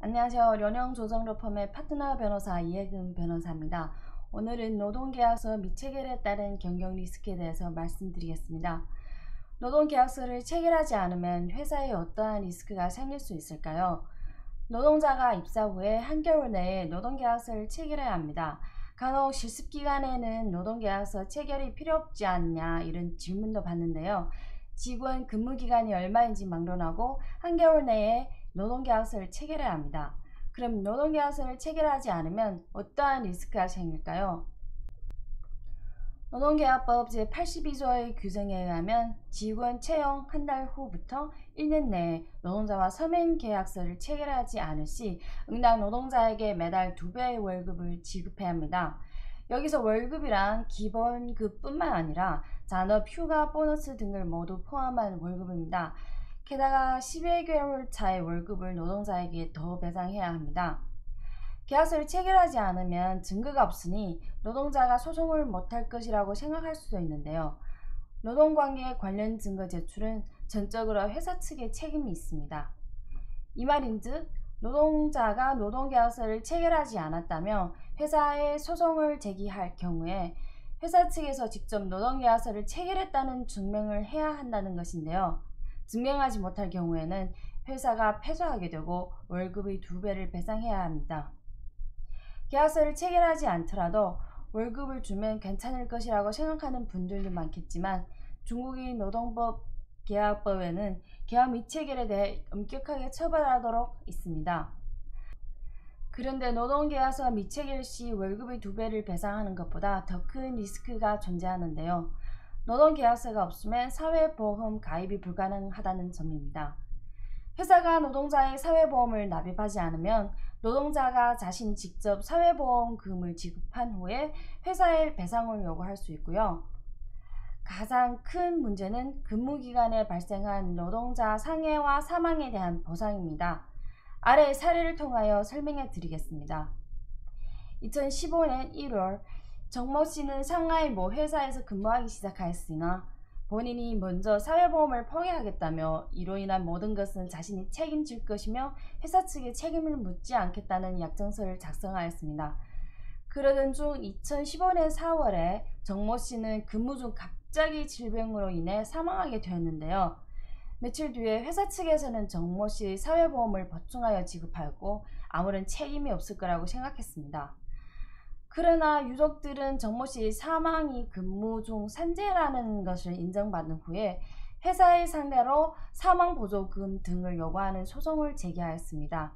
안녕하세요. 련영조정로펌의 파트너 변호사 이혜금 변호사입니다. 오늘은 노동계약서 미체결에 따른 경영 리스크에 대해서 말씀드리겠습니다. 노동계약서를 체결하지 않으면 회사에 어떠한 리스크가 생길 수 있을까요? 노동자가 입사 후에 한겨울 내에 노동계약서를 체결해야 합니다. 간혹 실습기간에는 노동계약서 체결이 필요 없지 않냐 이런 질문도 받는데요. 직원 근무기간이 얼마인지 막론하고 한겨울 내에 노동계약서를 체결해야 합니다. 그럼 노동계약서를 체결하지 않으면 어떠한 리스크가 생길까요? 노동계약법 제82조의 규정에 의하면 직원 채용 한 달 후부터 1년 내에 노동자와 서면 계약서를 체결하지 않을 시 응당 노동자에게 매달 2배의 월급을 지급해야 합니다. 여기서 월급이란 기본급뿐만 아니라 잔업, 휴가, 보너스 등을 모두 포함한 월급입니다. 게다가 12개월 차의 월급을 노동자에게 더 배상해야 합니다. 계약서를 체결하지 않으면 증거가 없으니 노동자가 소송을 못할 것이라고 생각할 수도 있는데요. 노동관계 관련 증거 제출은 전적으로 회사 측의 책임이 있습니다. 이 말인즉 노동자가 노동계약서를 체결하지 않았다며 회사에 소송을 제기할 경우에 회사 측에서 직접 노동계약서를 체결했다는 증명을 해야 한다는 것인데요. 증명하지 못할 경우에는 회사가 패소하게 되고 월급의 2배를 배상해야 합니다. 계약서를 체결하지 않더라도 월급을 주면 괜찮을 것이라고 생각하는 분들도 많겠지만 중국의 노동법 계약법에는 계약 미체결에 대해 엄격하게 처벌하도록 있습니다. 그런데 노동계약서 미체결 시 월급의 2배를 배상하는 것보다 더 큰 리스크가 존재하는데요. 노동계약서가 없으면 사회보험 가입이 불가능하다는 점입니다. 회사가 노동자의 사회보험을 납입하지 않으면 노동자가 자신이 직접 사회보험금을 지급한 후에 회사에 배상을 요구할 수 있고요. 가장 큰 문제는 근무기간에 발생한 노동자 상해와 사망에 대한 보상입니다. 아래 사례를 통하여 설명해 드리겠습니다. 2015년 1월 정모 씨는 상하이 모 회사에서 근무하기 시작하였으나 본인이 먼저 사회보험을 포기하겠다며 이로 인한 모든 것은 자신이 책임질 것이며 회사 측에 책임을 묻지 않겠다는 약정서를 작성하였습니다. 그러던 중 2015년 4월에 정모 씨는 근무 중 갑자기 질병으로 인해 사망하게 되었는데요. 며칠 뒤에 회사 측에서는 정모 씨의 사회보험을 보충하여 지급하였고 아무런 책임이 없을 거라고 생각했습니다. 그러나 유족들은 정모 씨의 사망이 근무 중 산재라는 것을 인정받은 후에 회사의 상대로 사망보조금 등을 요구하는 소송을 제기하였습니다.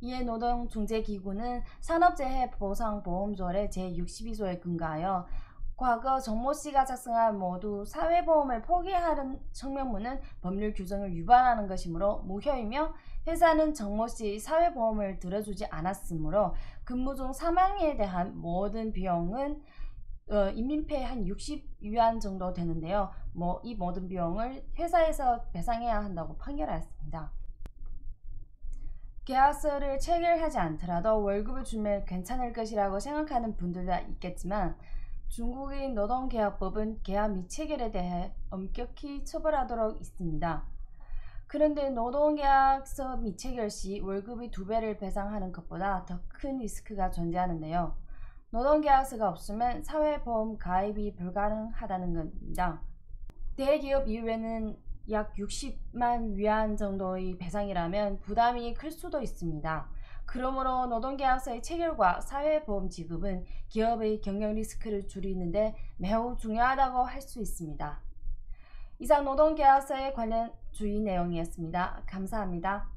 이에 노동중재기구는 산업재해보상보험조례 제62조에 근거하여 과거 정모 씨가 작성한 모두 사회보험을 포기하는 성명문은 법률 규정을 위반하는 것이므로 무효이며 회사는 정모 씨의 사회보험을 들어주지 않았으므로 근무 중 사망에 대한 모든 비용은 인민폐 한 60위안 정도 되는데요. 이 모든 비용을 회사에서 배상해야 한다고 판결하였습니다. 계약서를 체결하지 않더라도 월급을 주면 괜찮을 것이라고 생각하는 분들도 있겠지만 중국의 노동계약법은 계약 미체결에 대해 엄격히 처벌하도록 있습니다. 그런데 노동계약서 미체결 시 월급의 2배를 배상하는 것보다 더 큰 리스크가 존재하는데요. 노동계약서가 없으면 사회보험 가입이 불가능하다는 겁니다. 대기업 이후에는 약 60만 위안 정도의 배상이라면 부담이 클 수도 있습니다. 그러므로 노동계약서의 체결과 사회보험 지급은 기업의 경영 리스크를 줄이는 데 매우 중요하다고 할 수 있습니다. 이상 노동계약서에 관련 주의 내용이었습니다. 감사합니다.